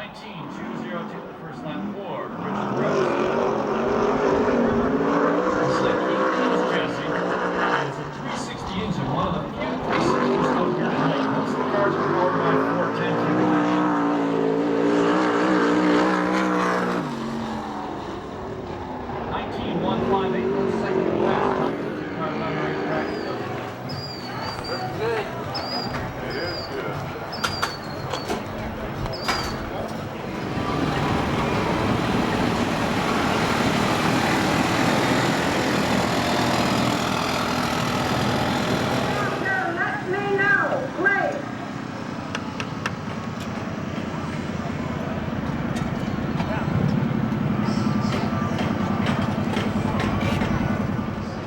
19.202, the first lap for Richard Perris. Second is Jesse. It's a 360 engine, one of the few 360s out here tonight. Most of the cars are powered by 410 configuration. 19.158, the second lap. Two cars on the racetrack. That's good. It is good.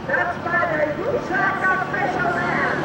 That's by the USAC official man.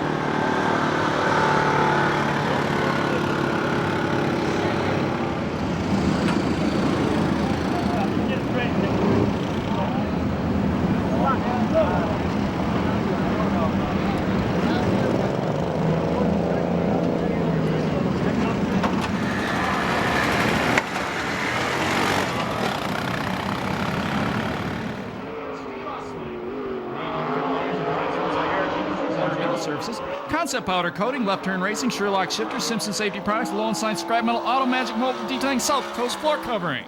Services, Concept Powder Coating, Left Turn Racing, Sherlock Shifter, Simpson Safety Products, Low and Sign Scrap Metal, Auto Magic Mold Detailing, South Coast Floor Covering.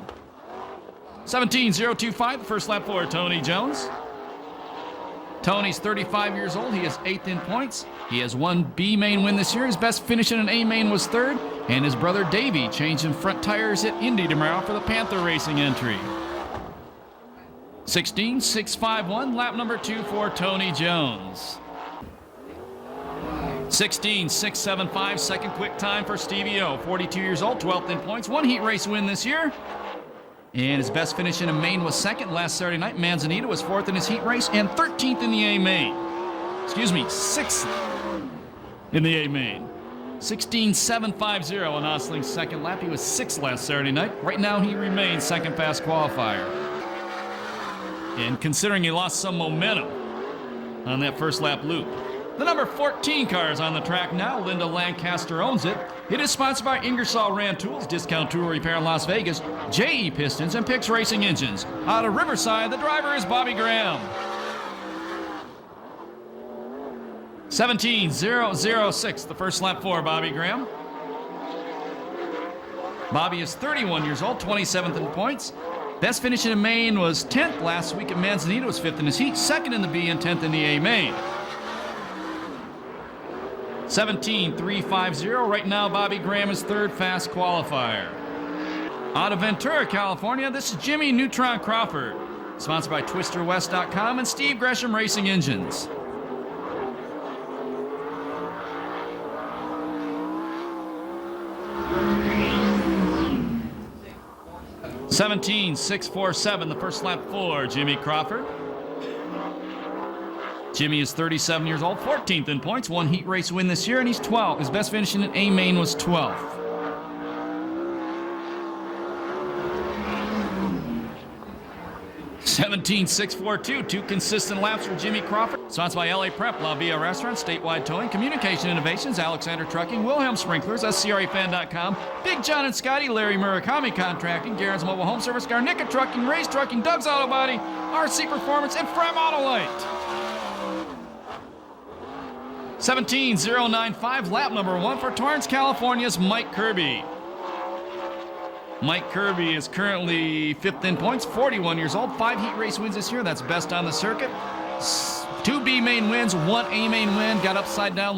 17.025, the first lap for Tony Jones. Tony's 35 years old. He is 8th in points. He has one B main win this year. His best finish in an A main was 3rd. And his brother Davey changing front tires at Indy tomorrow for the Panther Racing entry. 16.651, lap number 2 for Tony Jones. 16.675, second quick time for Stevie O. 42 years old, 12th in points, one heat race win this year. And his best finish in a main was 2nd last Saturday night. Manzanita was 4th in his heat race and 13th in the A main. Excuse me, 6th in the A main. 16.750 on Osling's second lap. He was 6th last Saturday night. Right now he remains second fast qualifier. And considering he lost some momentum on that first lap loop, the number 14 car is on the track now. Linda Lancaster owns it. It is sponsored by Ingersoll Rand Tools, Discount Tool Repair in Las Vegas, JE Pistons, and Pix Racing Engines. Out of Riverside, the driver is Bobby Graham. 17.006, the first lap for Bobby Graham. Bobby is 31 years old, 27th in points. Best finish in a main was 10th last week at Manzanita, was 5th in his heat, 2nd in the B and 10th in the A main. 17.350. Right now, Bobby Graham is 3rd fast qualifier. Out of Ventura, California, this is Jimmy Neutron Crawford. Sponsored by TwisterWest.com and Steve Gresham Racing Engines. (17.647), the first lap for Jimmy Crawford. Jimmy is 37 years old, 14th in points, one heat race win this year, and he's 12th. His best finish in an A main was 12th. (17.642), two consistent laps for Jimmy Crawford. Sponsored by LA Prep, La Villa Restaurant, Statewide Towing, Communication Innovations, Alexander Trucking, Wilhelm Sprinklers, CRAFan.com, Big John and Scotty, Larry Murakami Contracting, Garen's Mobile Home Service, Garnica Trucking, Ray's Trucking, Doug's Auto Body, RC Performance, and Frem Autolite. 17.095, lap number 1 for Torrance, California's Mike Kirby. Mike Kirby is currently 5th in points, 41 years old, 5 heat race wins this year. That's best on the circuit. 2 B main wins, 1 A main win, got upside down.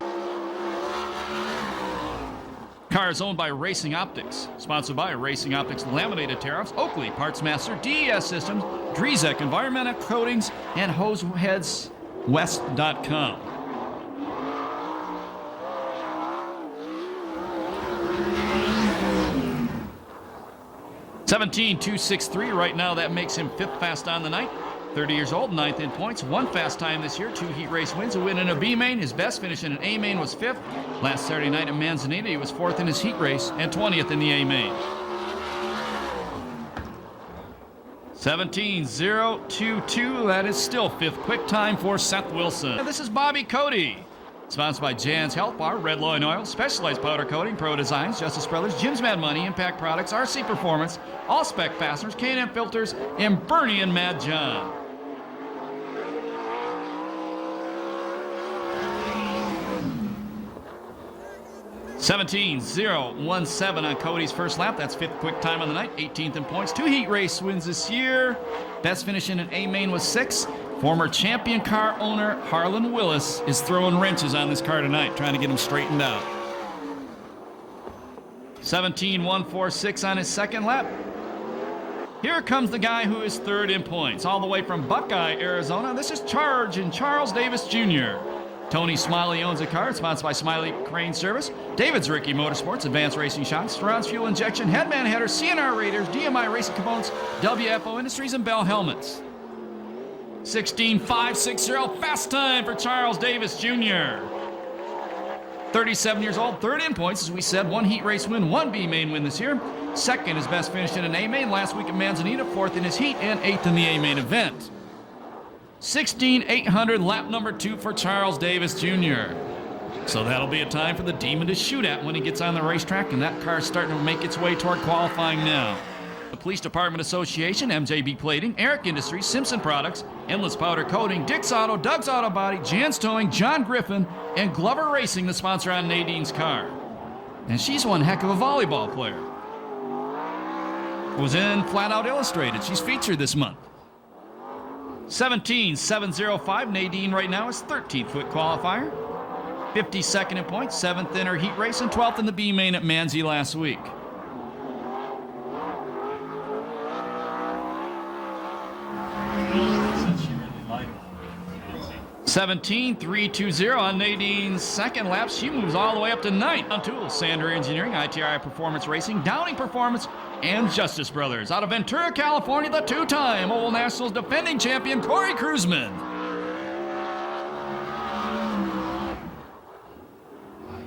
Car is owned by Racing Optics, sponsored by Racing Optics Laminated Tariffs, Oakley Parts Master, DES Systems, Drizek Environmental Coatings, and HoseheadsWest.com. 17.263 right now. That makes him 5th fast on the night. 30 years old, 9th in points, 1 fast time this year, 2 heat race wins, a win in a B main. His best finish in an A main was 5th. Last Saturday night at Manzanita, he was 4th in his heat race and 20th in the A main. 17.022, that is still 5th quick time for Seth Wilson. And this is Bobby Cody. Sponsored by Jan's Health Bar, Red Loin Oil, Specialized Powder Coating, Pro Designs, Justice Brothers, Jim's Mad Money, Impact Products, RC Performance, All Spec Fasteners, K&M Filters, and Bernie and Mad John. (17.017) on Cody's first lap. That's 5th quick time on the night, 18th in points. 2 heat race wins this year. Best finish in an A main was 6. Former champion car owner Harlan Willis is throwing wrenches on this car tonight, trying to get him straightened out. 17.146 on his second lap. Here comes the guy who is 3rd in points, all the way from Buckeye, Arizona. This is Charles Davis Jr. Tony Smiley owns the car. It's sponsored by Smiley Crane Service, David's Ricky Motorsports, Advanced Racing Shocks, Surrounds Fuel Injection, Headman Header, CNR Raiders, DMI Racing Components, WFO Industries, and Bell Helmets. 16.560, fast time for Charles Davis Jr. 37 years old, 3rd in points, as we said, 1 heat race win, 1 B main win this year. 2nd, his best finish in an A main last week at Manzanita, 4th in his heat, and 8th in the A main event. 16,800, lap number 2 for Charles Davis Jr. So that'll be a time for the Demon to shoot at when he gets on the racetrack, and that car's starting to make its way toward qualifying now. The Police Department Association, MJB Plating, Eric Industries, Simpson Products, Endless Powder Coating, Dick's Auto, Doug's Auto Body, Jan's Towing, John Griffin, and Glover Racing, the sponsor on Nadine's car. And she's one heck of a volleyball player. Was in Flat Out Illustrated. She's featured this month. 17.705. Nadine right now is 13th foot qualifier. 52nd in points, 7th in her heat race, and 12th in the B main at Manzi last week. 17.320 on Nadine's second lap. She moves all the way up to 9th on tools. Sander Engineering, ITRI Performance Racing, Downing Performance, and Justice Brothers. Out of Ventura, California, the 2-time Oval Nationals defending champion, Corey Kruzman.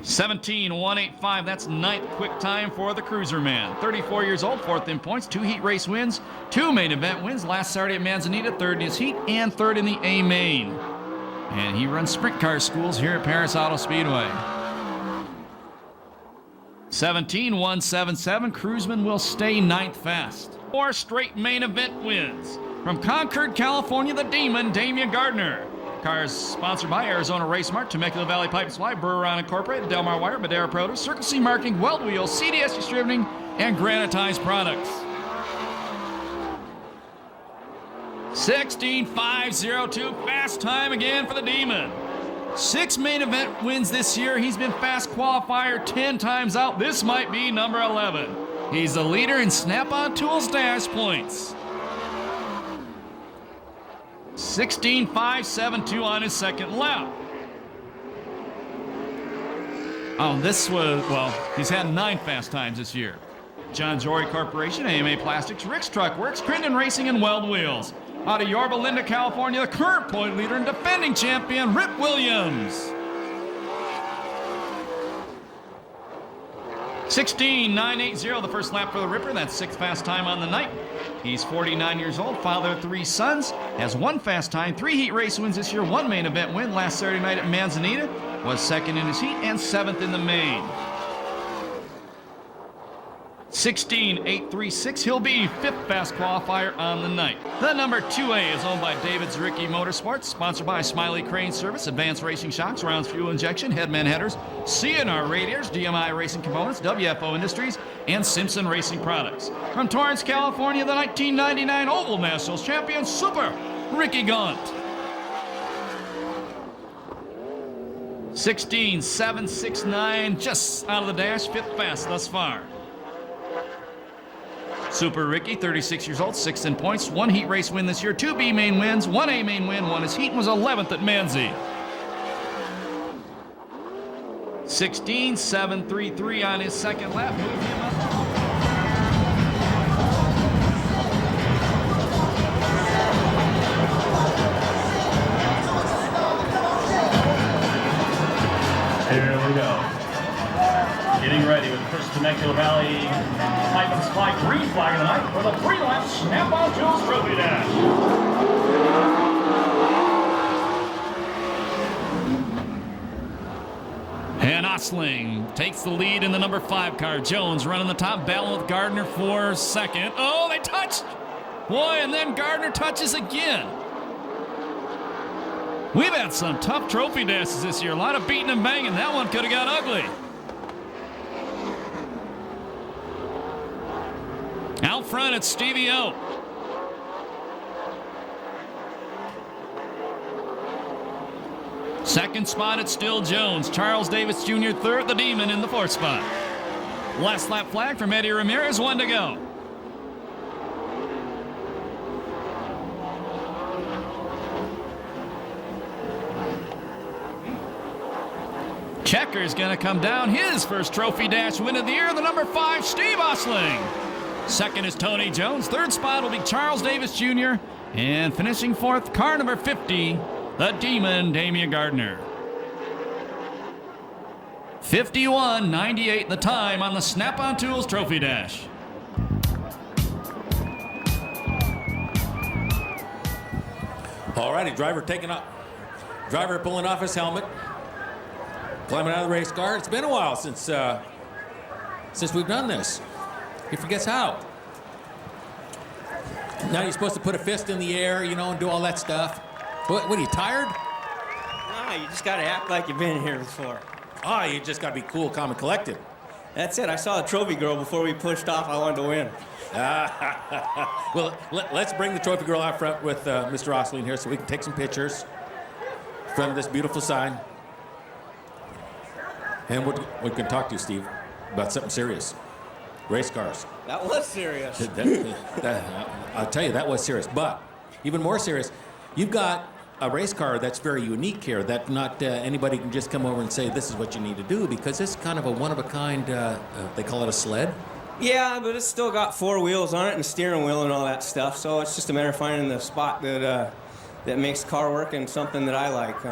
17.185, that's 9th quick time for the Cruiser Man. 34 years old, 4th in points, 2 heat race wins, 2 main event wins. Last Saturday at Manzanita, 3rd in his heat, and 3rd in the A main. And he runs sprint car schools here at Perris Auto Speedway. 17.177, Kruzman will stay 9th fast. 4 straight main event wins. From Concord, California, the Demon, Damian Gardner. Car is sponsored by Arizona Race Mart, Temecula Valley Pipe Supply, Brewer Incorporated, Delmar Wire, Madera Produce, Circle C Marketing, Weld Wheels, CDS Distributing, and Granitized Products. 16.502, fast time again for the Demon. 6 main event wins this year. He's been fast qualifier 10 times out. This might be number 11. He's the leader in Snap-on Tools Dash points. 16.572 on his second lap. Oh, this was, well, he's had 9 fast times this year. John Jory Corporation, AMA Plastics, Rick's Truck Works, Crittenden Racing, and Weld Wheels. Out of Yorba Linda, California, the current point leader and defending champion, Rip Williams. 16.980, the first lap for the Ripper. That's 6th fast time on the night. He's 49 years old, father of 3 sons, has 1 fast time, 3 heat race wins this year, 1 main event win. Last Saturday night at Manzanita, was 2nd in his heat and 7th in the main. 16.836, he'll be 5th fast qualifier on the night. The number 2A is owned by David's Ricky Motorsports, sponsored by Smiley Crane Service, Advanced Racing Shocks, Rounds Fuel Injection, Headman Headers, CNR Radiators, DMI Racing Components, WFO Industries, and Simpson Racing Products. From Torrance, California, the 1999 Oval Nationals champion, Super Ricky Gaunt. 16.769, just out of the dash, 5th fast thus far. Super Ricky, 36 years old, 6th in points, 1 heat race win this year, 2 B main wins, 1 A main win, 1 his heat, and was 11th at Manzi. 16.733 on his second lap, moving him up. Here we go. Getting ready with the first Temecula Valley Pipe and Supply green flag of the night for the 3-lap Snap-on Tools Trophy Dash. Osling takes the lead in the number 5 car. Jones running the top, battling with Gardner for second. Oh, they touched. Boy, and then Gardner touches again. We've had some tough trophy dashes this year. A lot of beating and banging. That one could have got ugly. Out front, it's Stevie O. Second spot, it's still Jones. Charles Davis Jr. third, the Demon in the 4th spot. Last lap flag from Eddie Ramirez, 1 to go. Checker's going to come down. His first trophy dash win of the year, the number 5, Steve Osling. Second is Tony Jones. Third spot will be Charles Davis Jr. And finishing 4th, car number 50, the Demon, Damian Gardner. 51:98 the time on the Snap-on Tools Trophy Dash. All righty, driver pulling off his helmet, climbing out of the race car. It's been a while since we've done this. He forgets how. Now you're supposed to put a fist in the air, you know, and do all that stuff. What are you, tired? No, you just got to act like you've been here before. Ah, you just got to be cool, calm, and collected. That's it. I saw a trophy girl before we pushed off. I wanted to win. Well, let's bring the trophy girl out front with Mr. Osling here so we can take some pictures from this beautiful sign. And we can talk to you, Steve, about something serious. Race cars. That was serious. I'll tell you, that was serious. But even more serious, you've got a race car that's very unique here that not anybody can just come over and say this is what you need to do, because it's kind of a one-of-a-kind, they call it a sled. Yeah, but it's still got 4 wheels on it and a steering wheel and all that stuff. So it's just a matter of finding the spot that makes the car work and something that I like.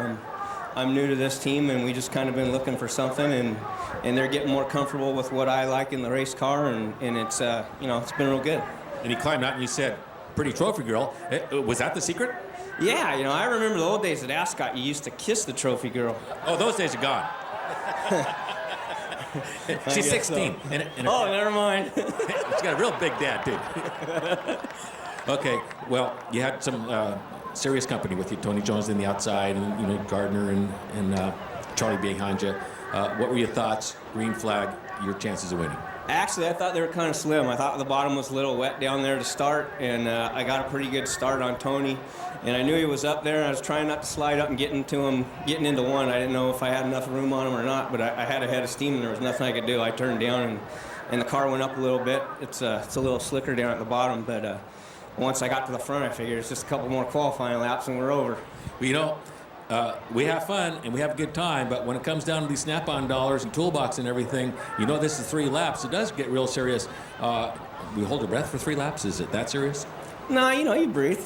I'm new to this team, and we just kind of been looking for something, and they're getting more comfortable with what I like in the race car, and it's it's been real good. And you climbed out and you said, "Pretty trophy girl." Was that the secret? Yeah, I remember the old days at Ascot. You used to kiss the trophy girl. Oh, those days are gone. She's 16. So. Oh, never mind. She's got a real big dad, too. Okay, well, you had some serious company with you. Tony Jones in the outside, and Gardner and Charlie behind you. What were your thoughts? Green flag, your chances of winning. Actually, I thought they were kind of slim. I thought the bottom was a little wet down there to start, and I got a pretty good start on Tony. And I knew he was up there, and I was trying not to slide up and get into him, getting into one. I didn't know if I had enough room on him or not, but I had a head of steam, and there was nothing I could do. I turned down, and the car went up a little bit. It's a little slicker down at the bottom, but once I got to the front, I figured it's just a couple more qualifying laps, and we're over. Well, we have fun and we have a good time, but when it comes down to these Snap-on dollars and toolbox and everything, this is 3 laps. It does get real serious. We hold our breath for 3 laps. Is it that serious? No, you breathe.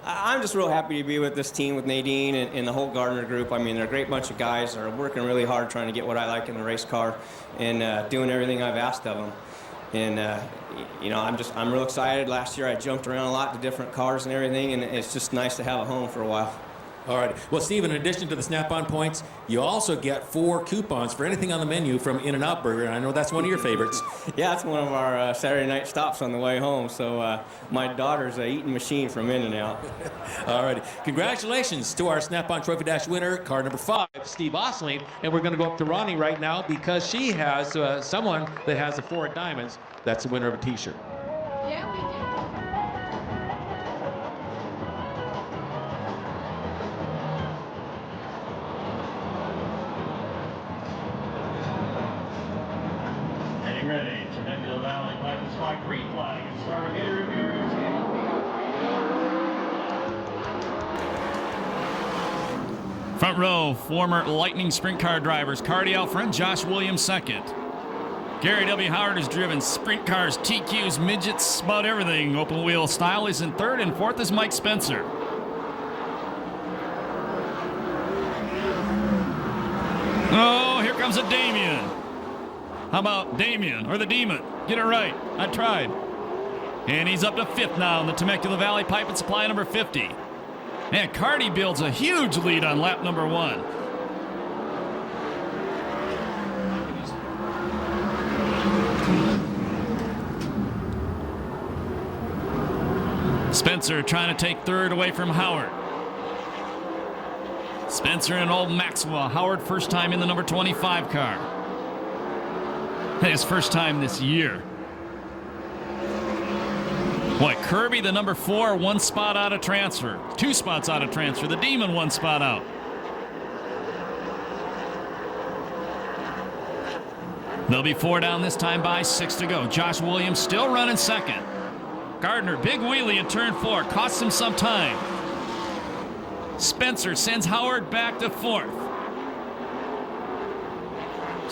I'm just real happy to be with this team, with Nadine and the whole Gardner group. I mean, they're a great bunch of guys. They're working really hard trying to get what I like in the race car and doing everything I've asked of them. And, I'm real excited. Last year I jumped around a lot to different cars and everything, and it's just nice to have a home for a while. All right. Well, Steve, in addition to the Snap-on points, you also get 4 coupons for anything on the menu from In-N-Out Burger, and I know that's one of your favorites. Yeah, it's one of our Saturday night stops on the way home, so my daughter's an eating machine from In-N-Out. All righty. Congratulations to our Snap-on Trophy Dash winner, car number 5, Steve Osling, and we're going to go up to Ronnie right now because she has someone that has the 4 diamonds. That's the winner of a T-shirt. Yeah, we do. Getting ready. Temecula Valley Pipe Spot green flag. And start of Eddie Ramirez. Front row, former Lightning sprint car drivers. Cardi out front, Josh Williams second. Gary W. Howard has driven sprint cars, TQs, midgets, about everything. Open wheel style is in third, and fourth is Mike Spencer. Oh, here comes a Damien. How about Damien, or the Demon? Get it right. I tried. And he's up to 5th now in the Temecula Valley Pipe and Supply number 50. And Cardi builds a huge lead on lap number 1. Spencer trying to take third away from Howard. Spencer and old Maxwell. Howard first time in the number 25 car. His first time this year. Boy, Kirby, the number 4, 1 spot out of transfer. 2 spots out of transfer. The Demon 1 spot out. They'll be 4 down this time by 6 to go. Josh Williams still running second. Gardner, big wheelie in turn 4. Costs him some time. Spencer sends Howard back to 4th.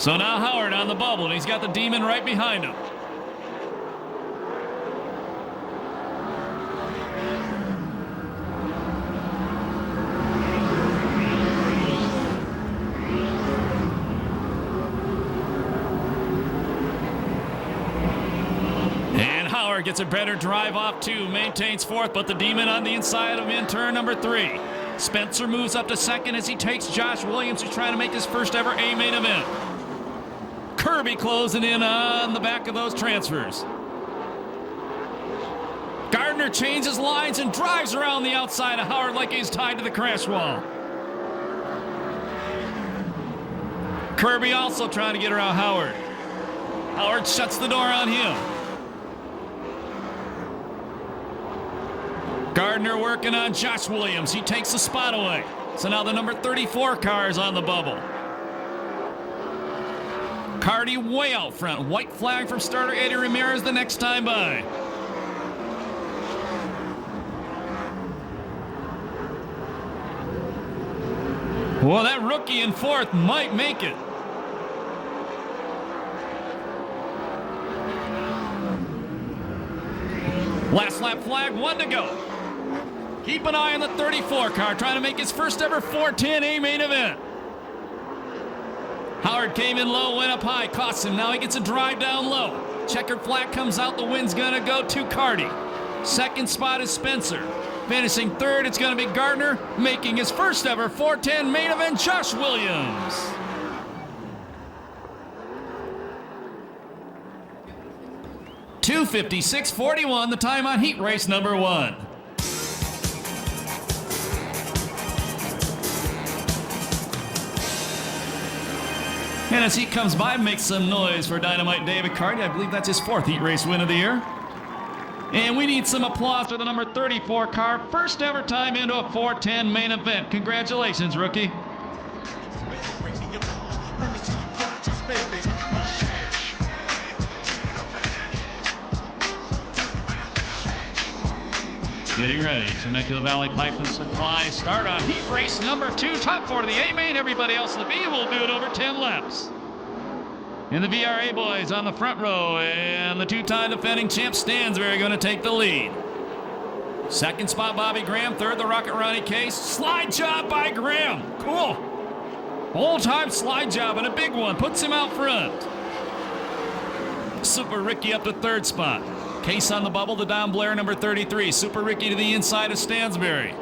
So now Howard on the bubble, and he's got the Demon right behind him. And Howard gets a better drive off too, maintains 4th, but the Demon on the inside of him in turn number 3. Spencer moves up to 2nd as he takes Josh Williams, who's trying to make his first ever A main event. Kirby closing in on the back of those transfers. Gardner changes lines and drives around the outside of Howard like he's tied to the crash wall. Kirby also trying to get around Howard. Howard shuts the door on him. Gardner working on Josh Williams. He takes the spot away. So now the number 34 car is on the bubble. Cardi way out front. White flag from starter Eddie Ramirez the next time by. Well, that rookie in 4th might make it. Last lap flag, 1 to go. Keep an eye on the 34 car, trying to make his first ever 410 A main event. Howard came in low, went up high, costs him. Now he gets a drive down low. Checkered flag comes out, the win's gonna go to Cardi. 2nd spot is Spencer. Finishing 3rd, it's gonna be Gardner, making his first ever 410 main event, Josh Williams. .256.41, the time on heat race number 1. And as he comes by, makes some noise for Dynamite David Cardi. I believe that's his 4th heat race win of the year. And we need some applause for the number 34 car. First ever time into a 410 main event. Congratulations, rookie. Getting ready. Temecula Valley Pipe and Supply start on heat race number 2. Top 4 to the A main. Everybody else in the B will do it over 10 laps. And the VRA boys on the front row, and the 2-time defending champ Stansberry going to take the lead. 2nd spot, Bobby Graham. 3rd, the Rocket Ronnie Case. Slide job by Graham. Cool. Whole-time slide job, and a big one. Puts him out front. Super Ricky up to 3rd spot. Case on the bubble, the Don Blair, number 33. Super Ricky to the inside of Stansberry.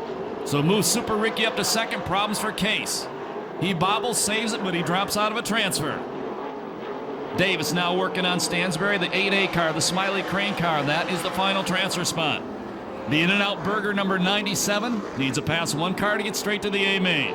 So moves Super Ricky up to 2nd. Problems for Case. He bobbles, saves it, but he drops out of a transfer. Davis now working on Stansberry, the 8A car, the Smiley Crane car. That is the final transfer spot. The In-N-Out Burger, number 97, needs a pass 1 car to get straight to the A main.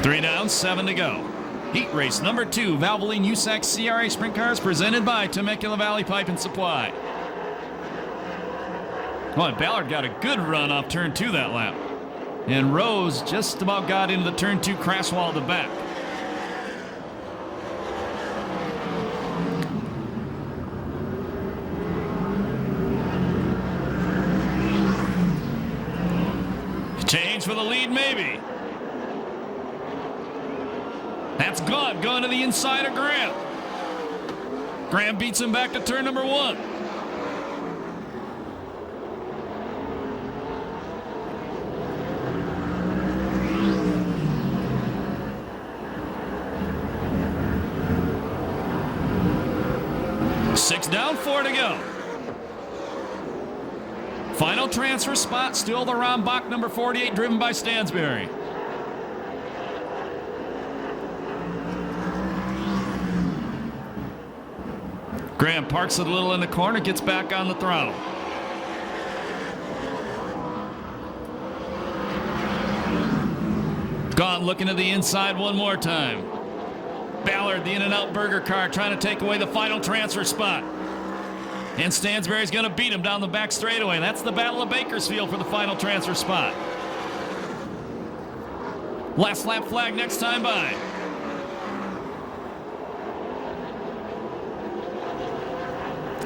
Three down, 7 to go. Heat race number 2, Valvoline USAC CRA Sprint Cars, presented by Temecula Valley Pipe and Supply. Well, Ballard got a good run off turn 2 that lap. And Rose just about got into the turn 2 crash wall at the back. Change for the lead, maybe. That's gone. Going to the inside of Graham. Graham beats him back to turn number 1. Six down, 4 to go. Final transfer spot, still the Rombach number 48, driven by Stansberry. Graham parks it a little in the corner, gets back on the throttle. Gaunt looking to the inside one more time. Ballard, the In-N-Out Burger car, trying to take away the final transfer spot. And Stansberry's going to beat him down the back straightaway. That's the Battle of Bakersfield for the final transfer spot. Last lap flag next time by.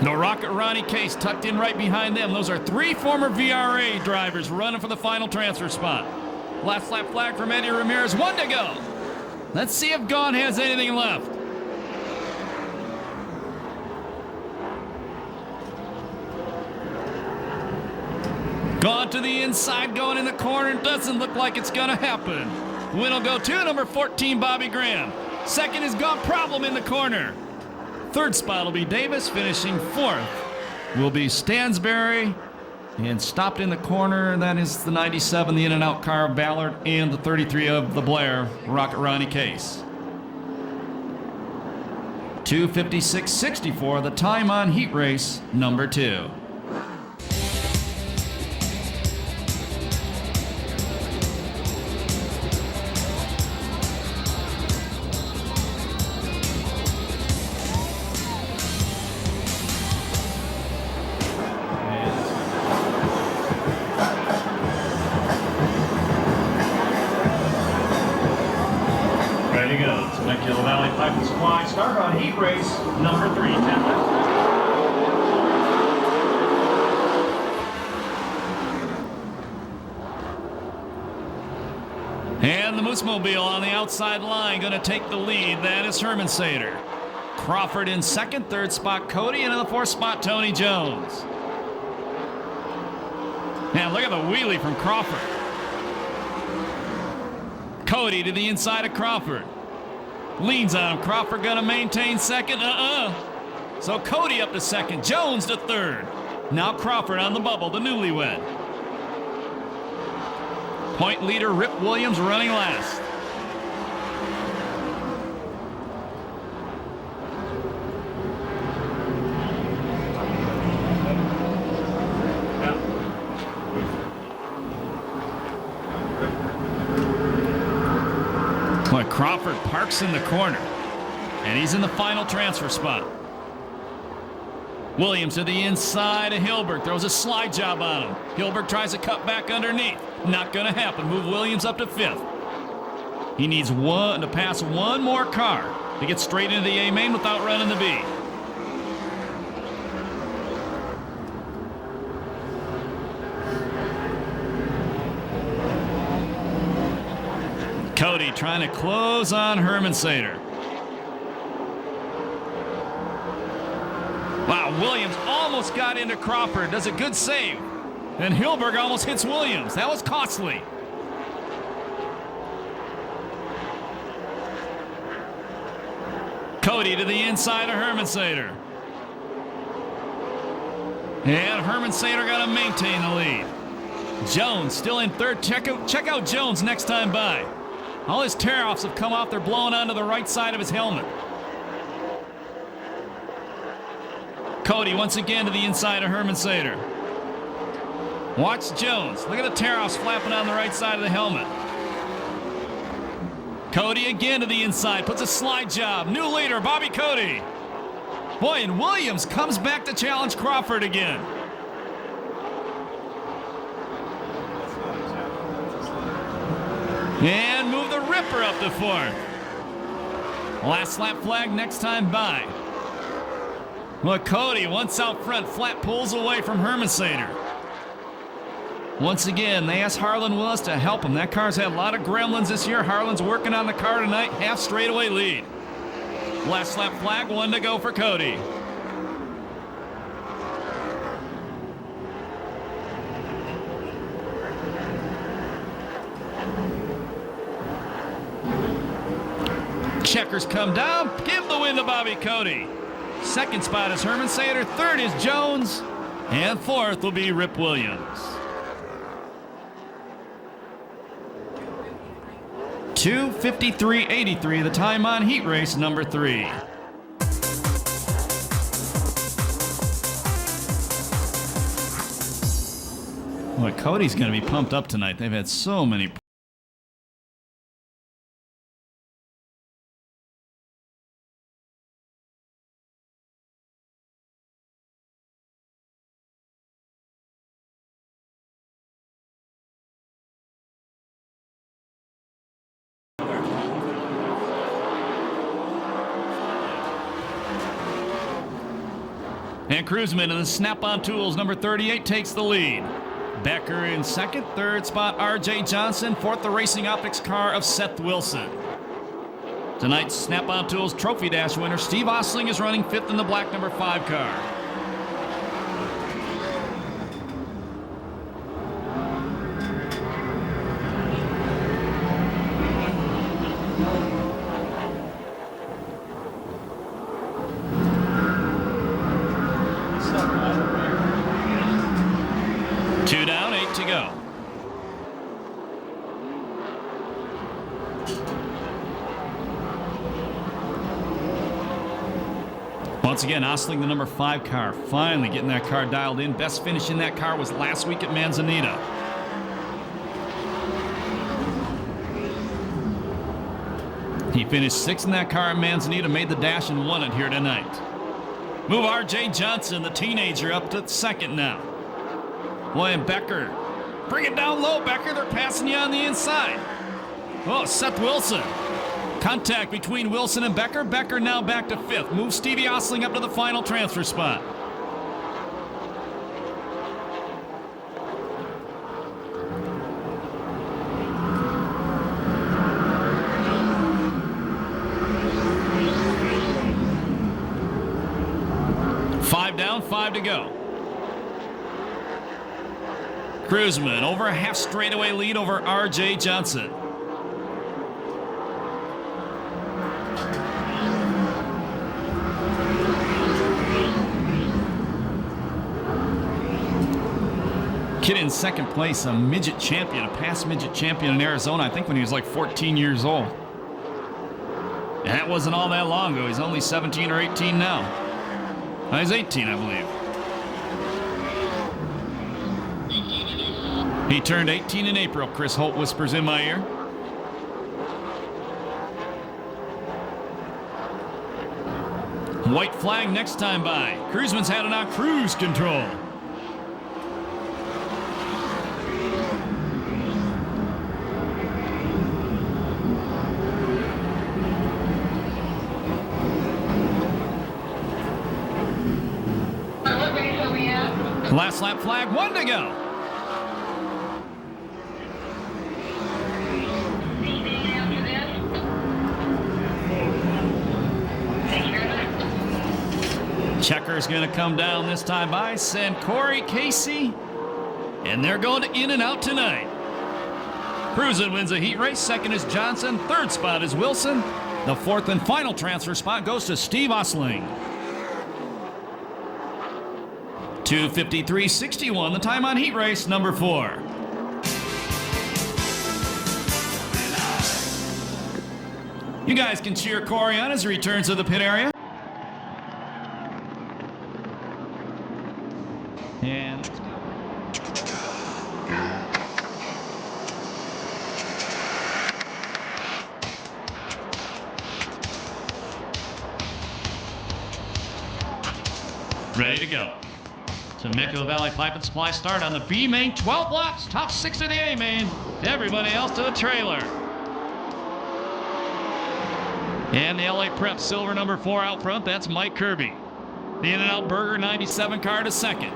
The Rocket Ronnie Case tucked in right behind them. Those are 3 former VRA drivers running for the final transfer spot. Last lap flag from Eddie Ramirez. 1 to go. Let's see if Gaunt has anything left. Gaunt to the inside, going in the corner. Doesn't look like it's going to happen. Win will go to number 14, Bobby Graham. Second is Gaunt, Problem in the corner. Third spot will be Davis. Finishing 4th will be Stansberry. And stopped in the corner, that is the 97, the In-N-Out car of Ballard, and the 33 of the Blair, Rocket Ronnie Case. 2:56.64, the time on heat race number 2. Start on heat race number 3. And the Moose Mobile on the outside line going to take the lead. That is Herman Sater. Crawford in second, third spot Cody, and in the 4th spot Tony Jones. Now look at the wheelie from Crawford. Cody to the inside of Crawford. Leans on him. Crawford going to maintain second. So Cody up to second. Jones to third. Now Crawford on the bubble, the newlywed. Point leader Rip Williams running last. Crawford parks in the corner, and he's in the final transfer spot. Williams to the inside of Hilberg, throws a slide job on him. Hilberg tries to cut back underneath. Not going to happen. Move Williams up to 5th. He needs to pass one more car to get straight into the A main without running the B. Cody trying to close on Herman Sater. Wow, Williams almost got into Crawford. Does a good save. And Hilberg almost hits Williams. That was costly. Cody to the inside of Herman Sater. And Herman Sater got to maintain the lead. Jones still in third. Check out Jones next time by. All his tear-offs have come off. They're blowing onto the right side of his helmet. Cody once again to the inside of Herman Sater. Watch Jones. Look at the tear-offs flapping on the right side of the helmet. Cody again to the inside. Puts a slide job. New leader, Bobby Cody. Boy, and Williams comes back to challenge Crawford again. And move the Ripper up to 4th. Last lap flag next time by. Well, Cody once out front, flat pulls away from Herman Sater. Once again, they asked Harlan Willis to help him. That car's had a lot of gremlins this year. Harlan's working on the car tonight. Half straightaway lead. Last lap flag, 1 to go for Cody. Checkers come down, give the win to Bobby Cody. Second spot is Herman Sater, third is Jones, and 4th will be Rip Williams. 2:53.83, the time on heat race number 3. Boy, Cody's going to be pumped up tonight. They've had so many. And Cruzman in the Snap-on Tools, number 38, takes the lead. Becker in second, third spot R.J. Johnson, fourth the Racing Optics car of Seth Wilson. Tonight's Snap-on Tools Trophy Dash winner, Steve Osling, is running fifth in the black number 5 car. Two down, 8 to go. Once again, Osling, the number 5 car, finally getting that car dialed in. Best finish in that car was last week at Manzanita. He finished 6th in that car at Manzanita, made the dash, and won it here tonight. Move R.J. Johnson, the teenager, up to 2nd now. Boy, and Becker. Bring it down low, Becker. They're passing you on the inside. Oh, Seth Wilson. Contact between Wilson and Becker. Becker now back to 5th. Moves Stevie Osling up to the final transfer spot. Five down, 5 to go. Cruzman over a half straightaway lead over R.J. Johnson. Kid in second place, a midget champion, a past midget champion in Arizona, I think when he was like 14 years old. And that wasn't all that long ago. He's only 17 or 18 now. He's 18, I believe. He turned 18 in April, Chris Holt whispers in my ear. White flag next time by. Cruzman's had it on cruise control. Last lap flag, 1 to go. Checker's going to come down this time by, send Corey Casey, and they're going to in and out tonight. Cruzan wins a heat race. Second is Johnson. Third spot is Wilson. The fourth and final transfer spot goes to Steve Osling. 2:53.61, the time on heat race number 4. You guys can cheer Corey on as he returns to the pit area. And ready to go. Temecula Valley Pipe and Supply start on the B main, 12 laps, top 6 to the A main, everybody else to the trailer. And the LA Prep silver number 4 out front, that's Mike Kirby. The In-N-Out Burger 97 car to second.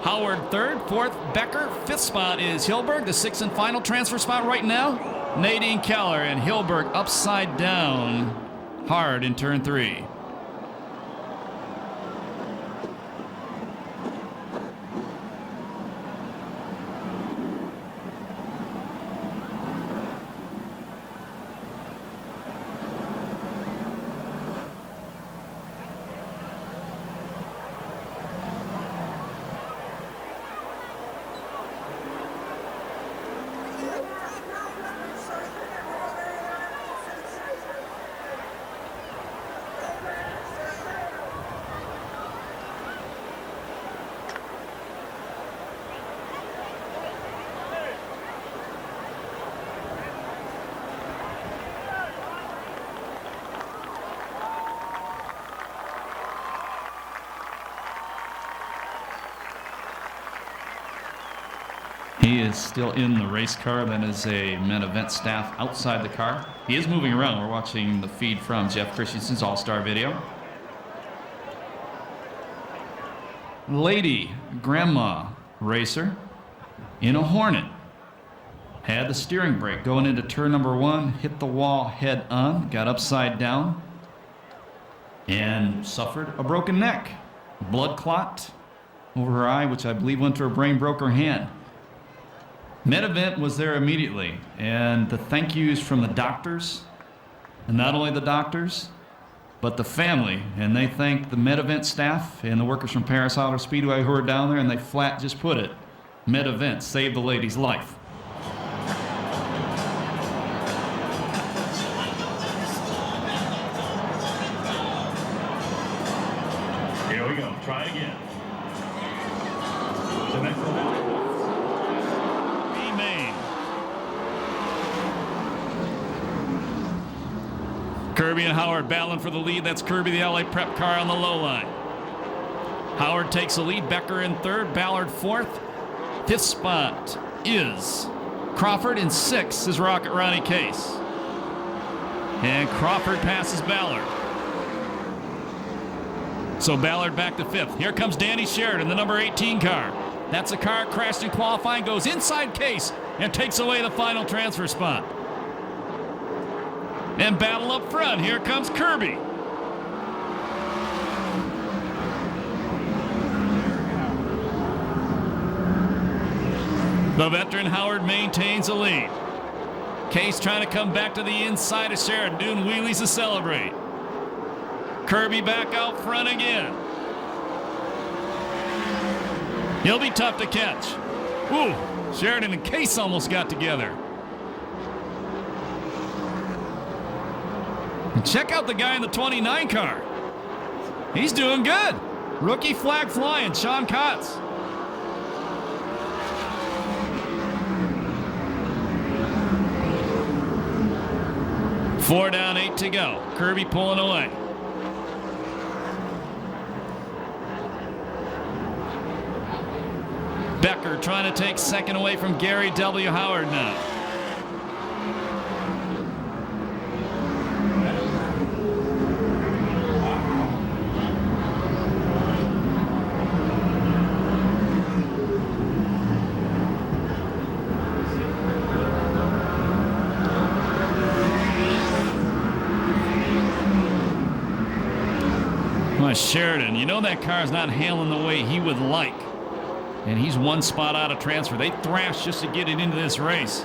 Howard third, fourth Becker, fifth spot is Hilberg, the 6th and final transfer spot right now. Nadine Keller and Hilberg upside down hard in turn 3. He is still in the race car. That is a men event staff outside the car. He is moving around. We're watching the feed from Jeff Christensen's All-Star video. Lady grandma racer in a Hornet. Had the steering brake going into turn number 1, hit the wall head on, got upside down, and suffered a broken neck. Blood clot over her eye, which I believe went to her brain, broke her hand. Med event was there immediately, and the thank yous from the doctors, and not only the doctors, but the family, and they thank the Med event staff and the workers from Perris Speedway who are down there, and they flat just put it, Med event saved the lady's life. Here we go. Try it again. B-Main. Kirby and Howard battling for the lead. That's Kirby, the LA Prep car on the low line. Howard takes the lead. Becker in third. Ballard fourth. Fifth spot is Crawford. In sixth is Rocket Ronnie Case. And Crawford passes Ballard. So Ballard back to fifth. Here comes Danny Sheridan, the number 18 car. That's a car crashed in qualifying, goes inside Case, and takes away the final transfer spot. And battle up front. Here comes Kirby. The veteran Howard maintains the lead. Case trying to come back to the inside of Sheridan, doing wheelies to celebrate. Kirby back out front again. He'll be tough to catch. Ooh, Sheridan and Case almost got together. And check out the guy in the 29 car. He's doing good. Rookie flag flying, Sean Kotz. Four down, 8 to go. Kirby pulling away. Becker trying to take second away from Gary W. Howard now. Well, Sheridan, you know that car's not handling the way he would like. And he's one spot out of transfer. They thrashed just to get it into this race.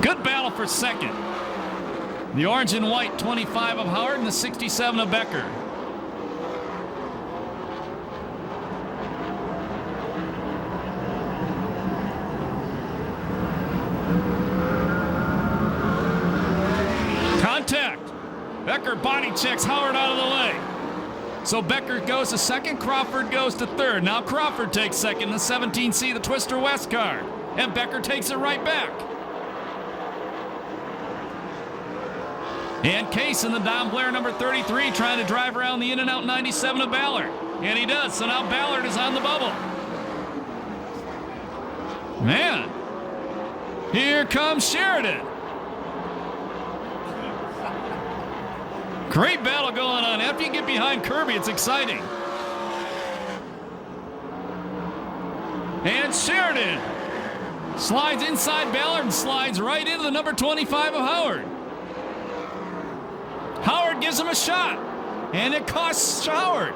Good battle for second. The orange and white 25 of Howard and the 67 of Becker. Contact. Becker body checks Howard out of the way. So Becker goes to second, Crawford goes to third. Now Crawford takes second, the 17C, the Twister West car. And Becker takes it right back. And Case in the Don Blair number 33 trying to drive around the in-and-out 97 of Ballard. And he does, so now Ballard is on the bubble. Man, here comes Sheridan. Great battle going on. After you get behind Kirby, it's exciting. And Sheridan slides inside Ballard and slides right into the number 25 of Howard. Howard gives him a shot, and it costs Howard.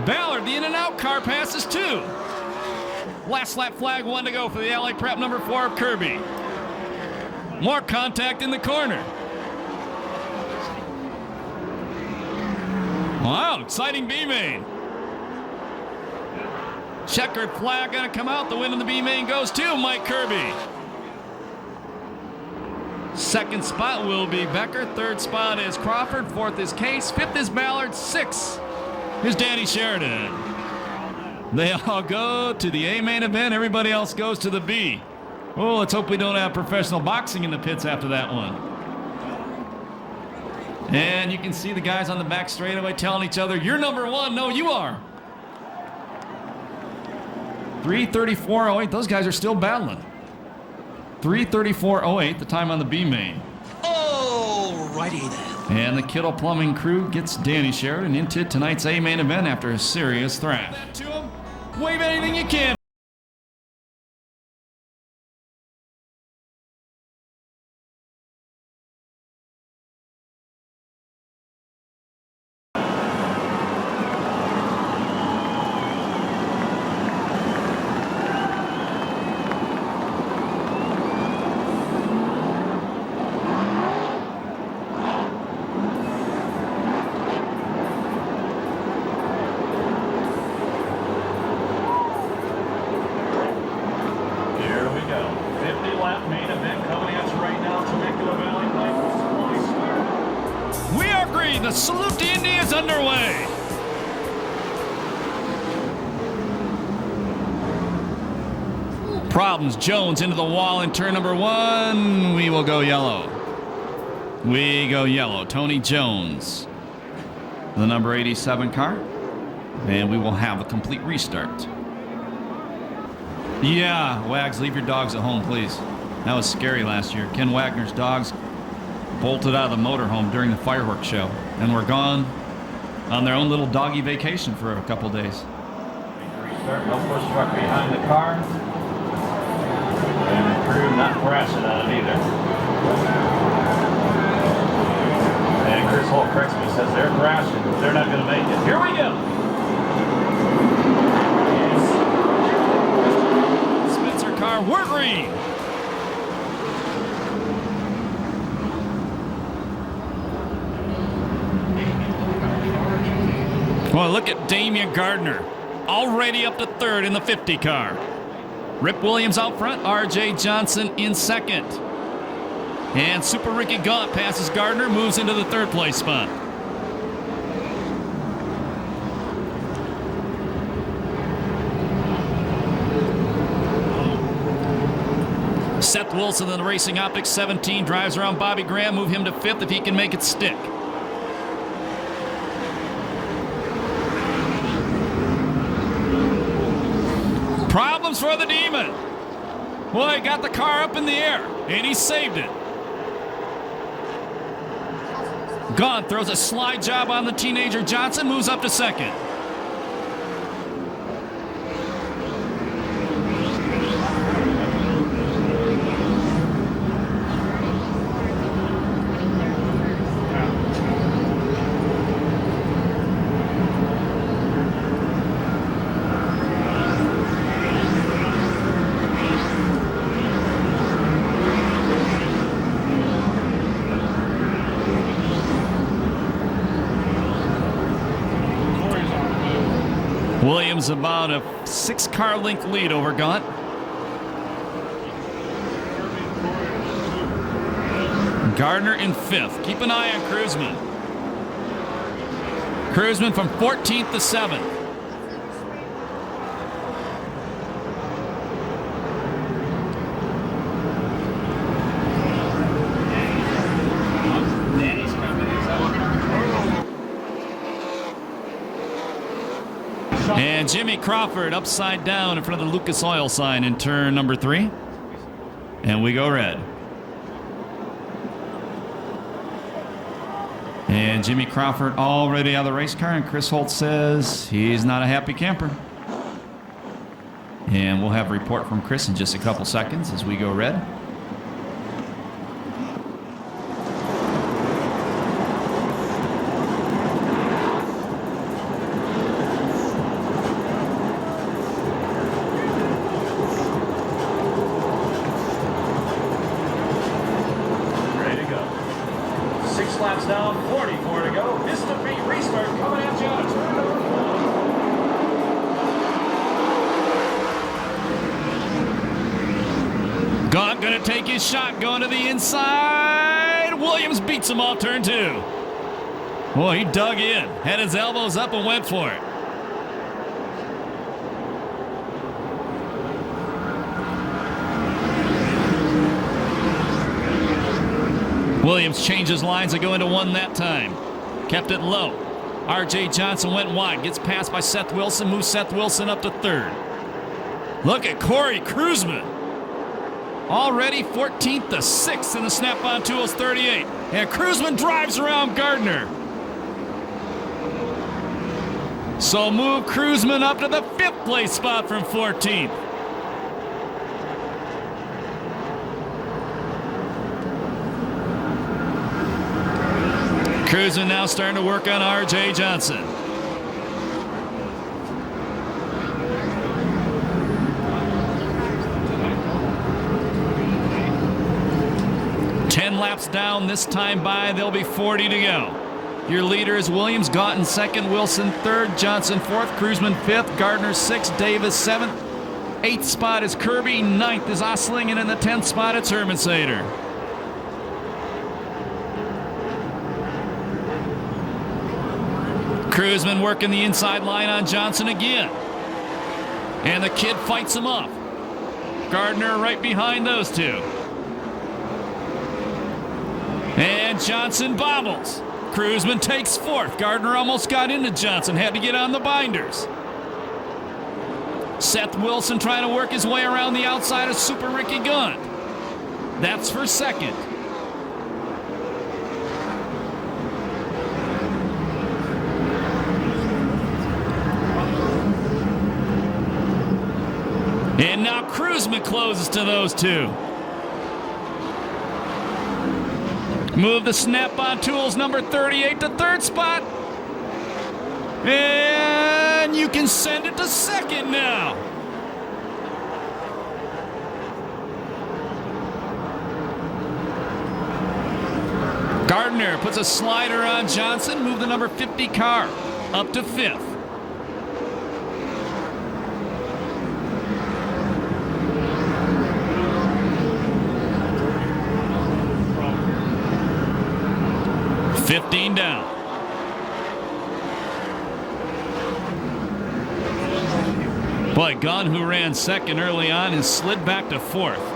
Ballard, the in-and-out car, passes two. Last lap flag, 1 to go for the LA Prep number 4 of Kirby. More contact in the corner. Wow, exciting B-main. Checkered flag gonna come out. The win in the B-main goes to Mike Kirby. Second spot will be Becker. Third spot is Crawford. Fourth is Case. Fifth is Ballard. Sixth is Danny Sheridan. They all go to the A main event. Everybody else goes to the B. Oh, let's hope we don't have professional boxing in the pits after that one. And you can see the guys on the back straightaway telling each other, "You're number one." "No, you are." 3:34.08. Those guys are still battling. 3:34.08, the time on the B main. Alrighty then. And the Kittle Plumbing crew gets Danny Sheridan into tonight's A main event after a serious thrash. To him, wave anything you can. Here we go. 50-lap main event coming at you right now. Temecula Valley Life Supply. We are green. The salute to Indy is underway. Problems. Jones into the wall in turn number one. We will go yellow. We go yellow. Tony Jones, the number 87 car. And we will have a complete restart. Yeah, Wags, leave your dogs at home, please. That was scary last year. Ken Wagner's dogs bolted out of the motorhome during the fireworks show and were gone on their own little doggy vacation for a couple days. Restart, no push truck behind the car. And the crew not crashing on it either. And Chris Holt corrects me, says they're crashing, but they're not going to make it. Here we go. Spencer car, we're green. Well, look at Damian Gardner, already up to third in the 50 car. Rip Williams out front, R.J. Johnson in second. And Super Ricky Gaunt passes Gardner, moves into the third place spot. Seth Wilson in the Racing Optics 17 drives around Bobby Graham, move him to fifth if he can make it stick. Problems for the Demon. Boy, got the car up in the air, and he saved it. Gaunt throws a slide job on the teenager Johnson, moves up to second. Williams about a 6-car length lead over Gaunt. Gardner in fifth. Keep an eye on Kruzman. Kruzman from 14th to 7th. And Jimmy Crawford upside down in front of the Lucas Oil sign in turn number 3. And we go red. And Jimmy Crawford already out of the race car, and Chris Holt says he's not a happy camper. And we'll have a report from Chris in just a couple seconds as we go red. Laps down, 44 to go. Vista Beat restart coming at you on turn number 4. Gaunt gonna take his shot, going to the inside. Williams beats him off turn 2. Boy, he dug in, had his elbows up and went for it. Williams changes lines to go into one that time. Kept it low. R.J. Johnson went wide. Gets passed by Seth Wilson. Moves Seth Wilson up to third. Look at Corey Kruseman. Already 14th to 6th in the Snap-on Tools 38. And Kruseman drives around Gardner. So move Kruseman up to the 5th place spot from 14th. Kruseman now starting to work on R.J. Johnson. Laps down this time by. There'll be 40 to go. Your leader is Williams, Gaunt second, Wilson third, Johnson fourth, Kruseman fifth, Gardner sixth, Davis seventh. 8th spot is Kirby, 9th is Osling, and in the 10th spot it's Hermansader. Kruseman working the inside line on Johnson again. And the kid fights him off. Gardner right behind those two. And Johnson bobbles. Kruseman takes 4th. Gardner almost got into Johnson. Had to get on the binders. Seth Wilson trying to work his way around the outside of Super Ricky Gunn. That's for 2nd. And now Kruseman closes to those two. Move the Snap-on Tools number 38 to 3rd spot. And you can send it to 2nd now. Gardner puts a slider on Johnson. Move the number 50 car up to 5th. Down. Boy, Gunn, who ran 2nd early on, has slid back to 4th.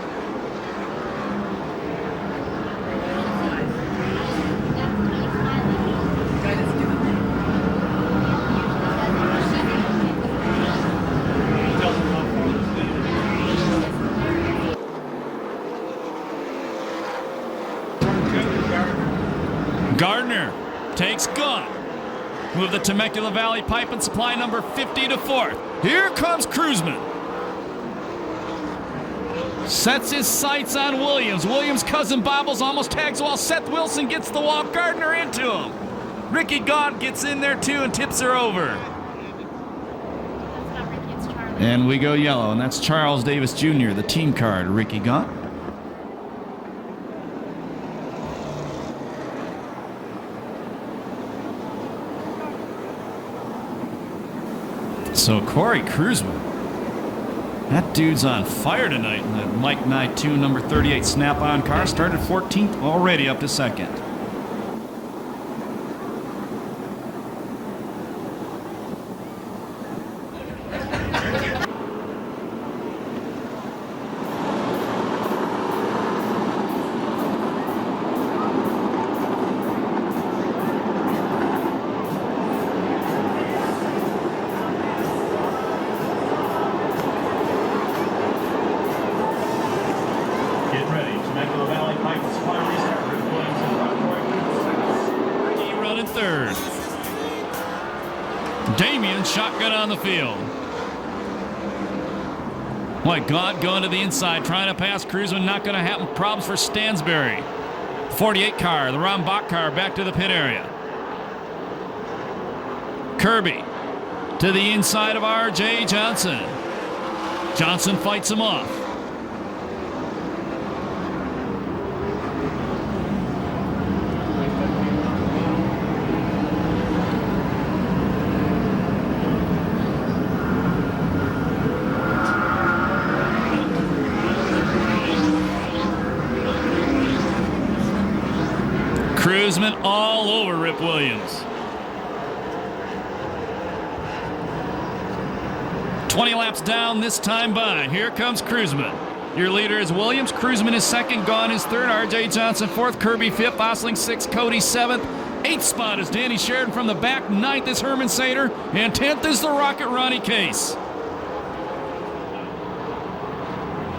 Gardner takes Gunn. Move the Temecula Valley Pipe and Supply number 50 to 4th. Here comes Kruseman. Sets his sights on Williams. Williams' cousin bobbles, almost tags while Seth Wilson gets the walk. Gardner into him. Ricky Gaunt gets in there too and tips her over. And we go yellow, and that's Charles Davis Jr., the team card, Ricky Gaunt. So Corey Kruseman, that dude's on fire tonight in the Mike Nye 2 number 38 Snap-on car. Started 14th, already up to 2nd. Shotgun on the field. Boy, Gaunt going to the inside, trying to pass Kruseman. Not going to happen. Problems for Stansberry. 48 car, the Ron Bach car, back to the pit area. Kirby to the inside of R.J. Johnson. Johnson fights him off. Kruseman all over Rip Williams. 20 laps down this time by. Here comes Kruseman. Your leader is Williams. Cruzman is second. Gone is third. R.J. Johnson fourth. Kirby fifth. Osling sixth. Cody seventh. Eighth spot is Danny Sheridan from the back. Ninth is Herman Sater. And 10th is the Rocket Ronnie Case.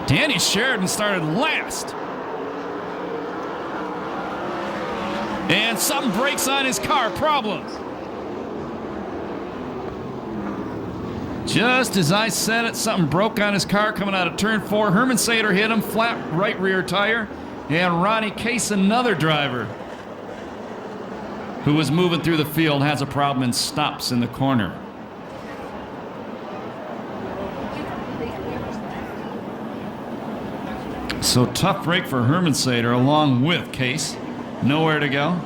Danny Sheridan started last. And something breaks on his car. Problems. Just as I said it, something broke on his car coming out of turn 4. Herman Sater hit him, flat right rear tire. And Ronnie Case, another driver who was moving through the field, has a problem and stops in the corner. So tough break for Herman Sater along with Case. Nowhere to go.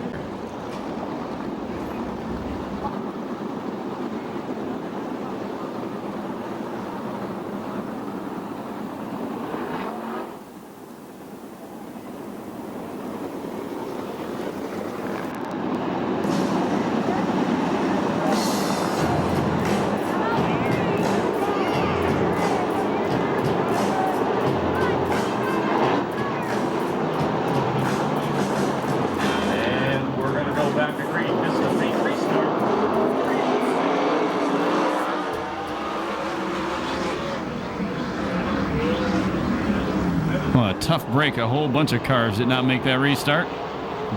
Tough break. A whole bunch of cars did not make that restart.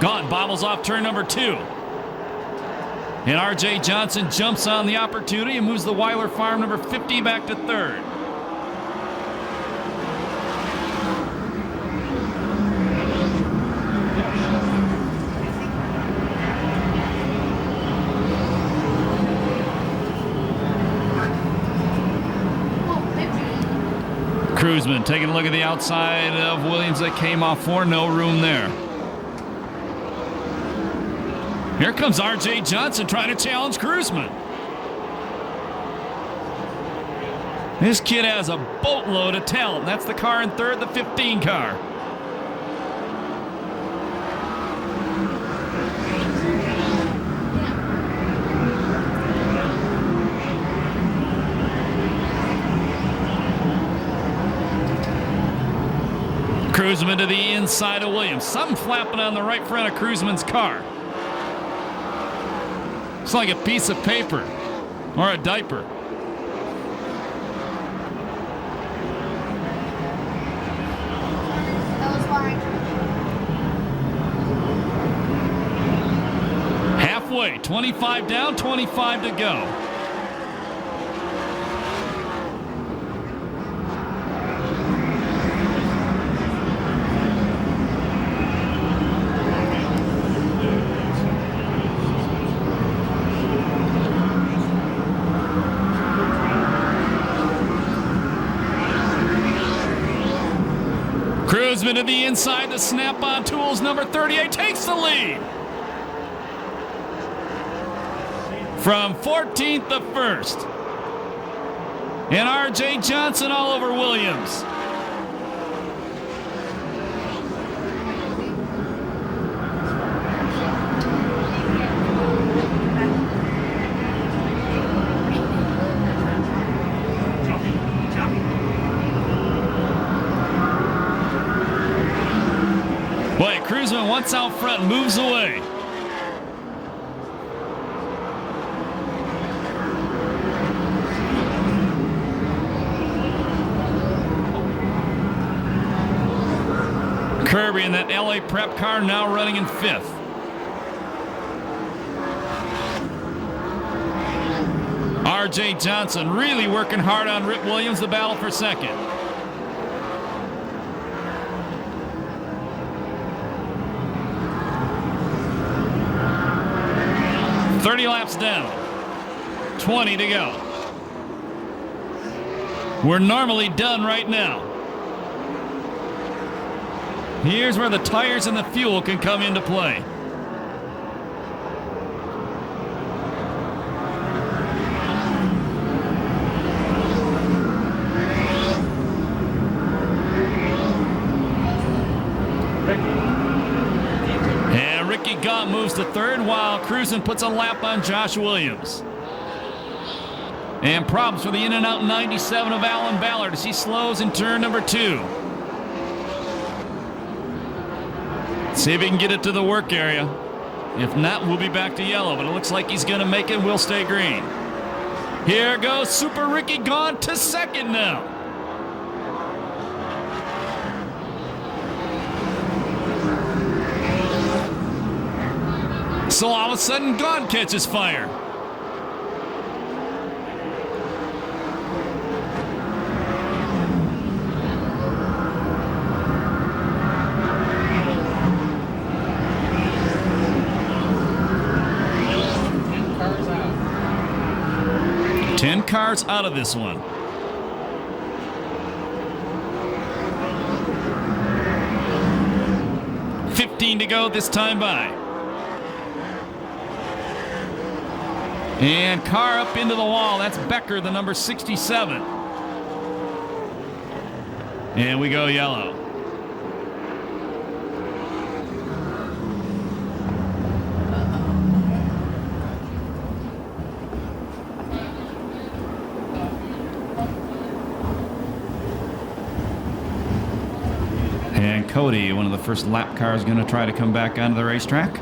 Gaunt bobbles off turn number 2. And R.J. Johnson jumps on the opportunity and moves the Weiler Farm number 50 back to third. Cruzman taking a look at the outside of Williams that came off 4. No room there. Here comes R.J. Johnson trying to challenge Cruzman. This kid has a boatload of talent. That's the car in third, the 15 car. Cruzman to the inside of Williams. Something flapping on the right front of Cruzman's car. It's like a piece of paper or a diaper. Halfway, 25 down, 25 to go. Cruzman to the inside, the Snap-on Tools number 38 takes the lead. From 14th to 1st. And R.J. Johnson all over Williams. Boy, Cruzman once out front moves away. Kirby in that LA Prep car now running in 5th. R.J. Johnson really working hard on Rip Williams, the battle for second. Laps down, 20 to go. We're normally done right now. Here's where the tires and the fuel can come into play. Gaunt moves to third while Cruzman puts a lap on Josh Williams. And problems for the in and out 97 of Alan Ballard as he slows in turn number 2. See if he can get it to the work area. If not, we'll be back to yellow, but it looks like he's going to make it. We'll stay green. Here goes Super Ricky Gaunt to second now. So all of a sudden, Gaunt catches fire. Cars out of this one. $15 to go this time by. And car up into the wall. That's Becker, the number 67. And we go yellow. And Cody, one of the first lap cars, going to try to come back onto the racetrack.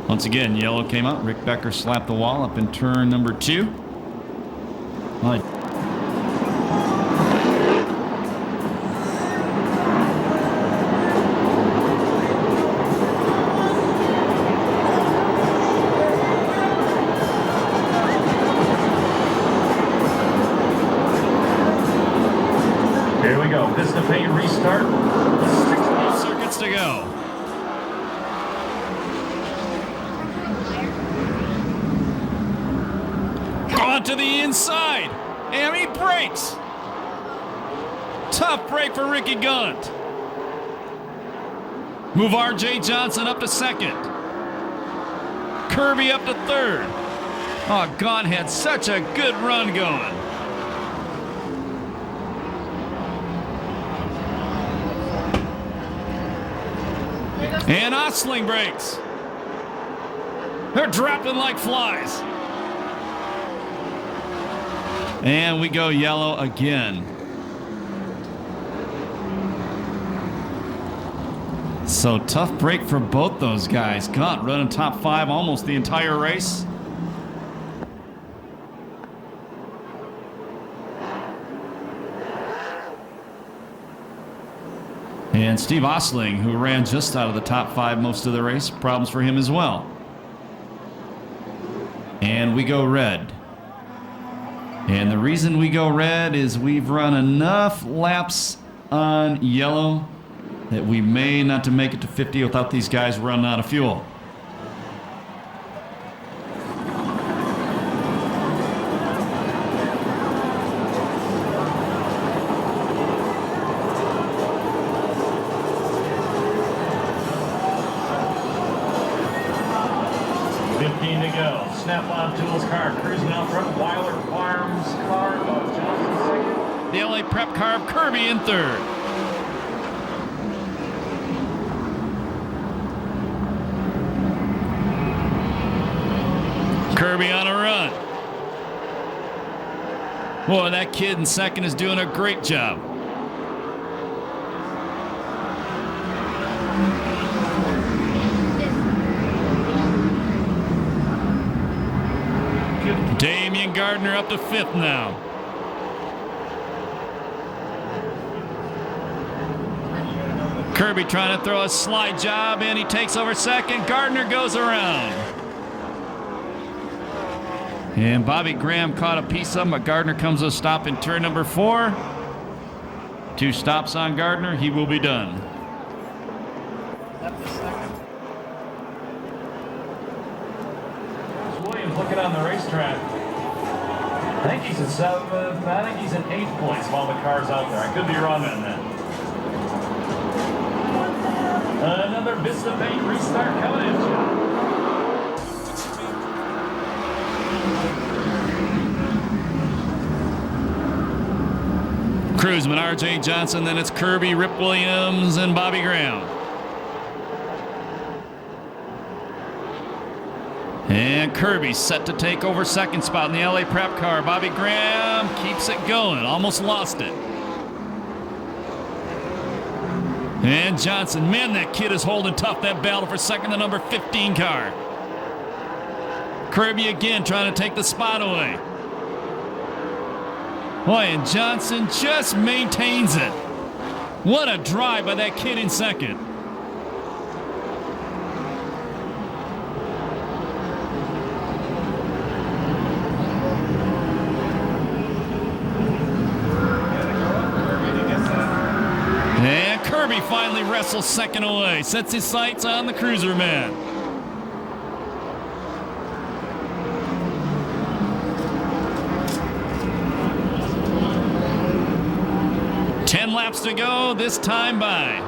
Once again, yellow came out. Rick Becker slapped the wall up in turn number 2. Here we go. This is the paint restart. 6 circuits to go. On to the inside. And he breaks. Tough break for Ricky Gaunt. Move R.J. Johnson up to second. Kirby up to third. Oh, Gaunt had such a good run going. And Osling breaks. They're dropping like flies. And we go yellow again. So tough break for both those guys. Gaunt running top 5 almost the entire race. And Steve Osling, who ran just out of the top 5 most of the race, problems for him as well. And we go red. And the reason we go red is we've run enough laps on yellow that we may not to make it to 50 without these guys running out of fuel. Snap-on Tools car cruising out front. Weiler Farms car of Johnson second. The LA Prep car of Kirby in third. Kirby on a run. Boy, that kid in second is doing a great job. Damian Gardner up to 5th now. Kirby trying to throw a slide job, and he takes over second. Gardner goes around. And Bobby Graham caught a piece of him, but Gardner comes to a stop in turn number 4. 2 stops on Gardner. He will be done. Williams looking on the racetrack. I think he's at 7th. I think he's at 8th place while the car's out there. I could be wrong on that. Another Vista Paint restart coming in. Cruzman, R.J. Johnson, then it's Kirby, Rip Williams, and Bobby Graham. And Kirby set to take over second spot in the LA Prep car. Bobby Graham keeps it going. Almost lost it. And Johnson, man, that kid is holding tough, that battle for second, the number 15 car. Kirby again trying to take the spot away. Boy, and Johnson just maintains it. What a drive by that kid in second. And Kirby finally wrestles second away. Sets his sights on the cruiser man. Laps to go, this time by.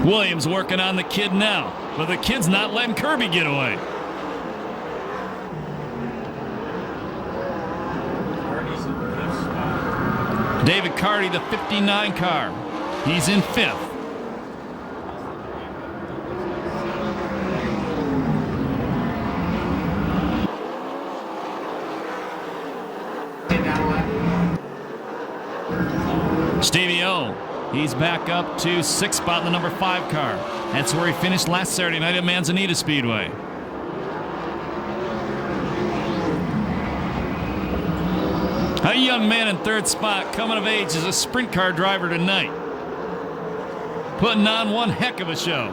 Williams working on the kid now, but the kid's not letting Kirby get away. David Carty, the 59 car. He's in fifth. Stevie O. He's back up to sixth spot in the number 5 car. That's where he finished last Saturday night at Manzanita Speedway. A young man in third spot, coming of age as a sprint car driver tonight. Putting on one heck of a show.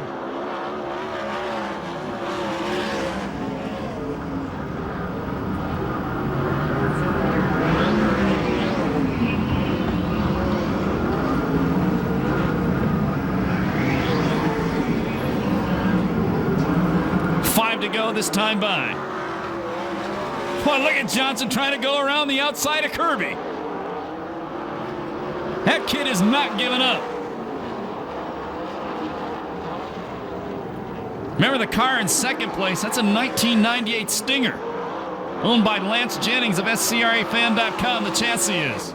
To go this time by. Boy, look at Johnson trying to go around the outside of Kirby. That kid is not giving up. Remember the car in second place? That's a 1998 Stinger. Owned by Lance Jennings of SCRAFan.com, the chassis is.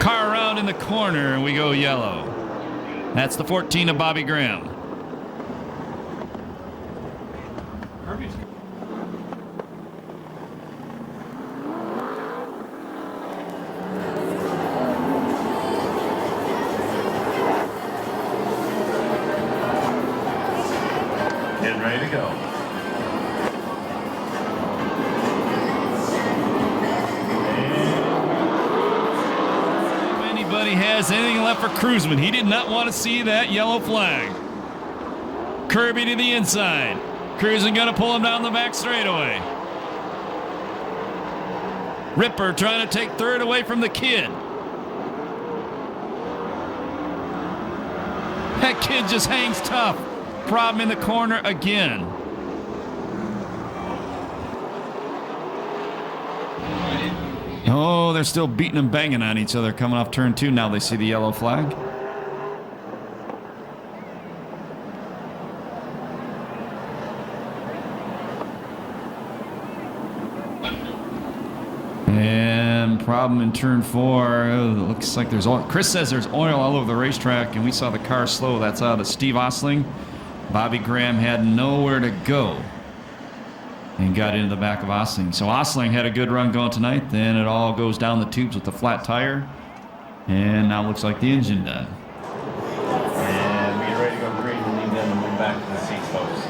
Car around in the corner, and we go yellow. That's the 14 of Bobby Graham. Getting ready to go. Has anything left for Cruzman. He did not want to see that yellow flag. Kirby to the inside. Cruzman going to pull him down the back straightaway. Ripper trying to take third away from the kid. That kid just hangs tough. Problem in the corner again. Oh, they're still beating and banging on each other coming off turn 2. Now they see the yellow flag. And problem in turn 4. It looks like there's oil. Chris says there's oil all over the racetrack, and we saw the car slow. That's out of Steve Osling. Bobby Graham had nowhere to go and got into the back of Osling. So Osling had a good run going tonight. Then it all goes down the tubes with the flat tire. And now it looks like the engine done. And we get ready to go green and leave them and move back to the seats, folks.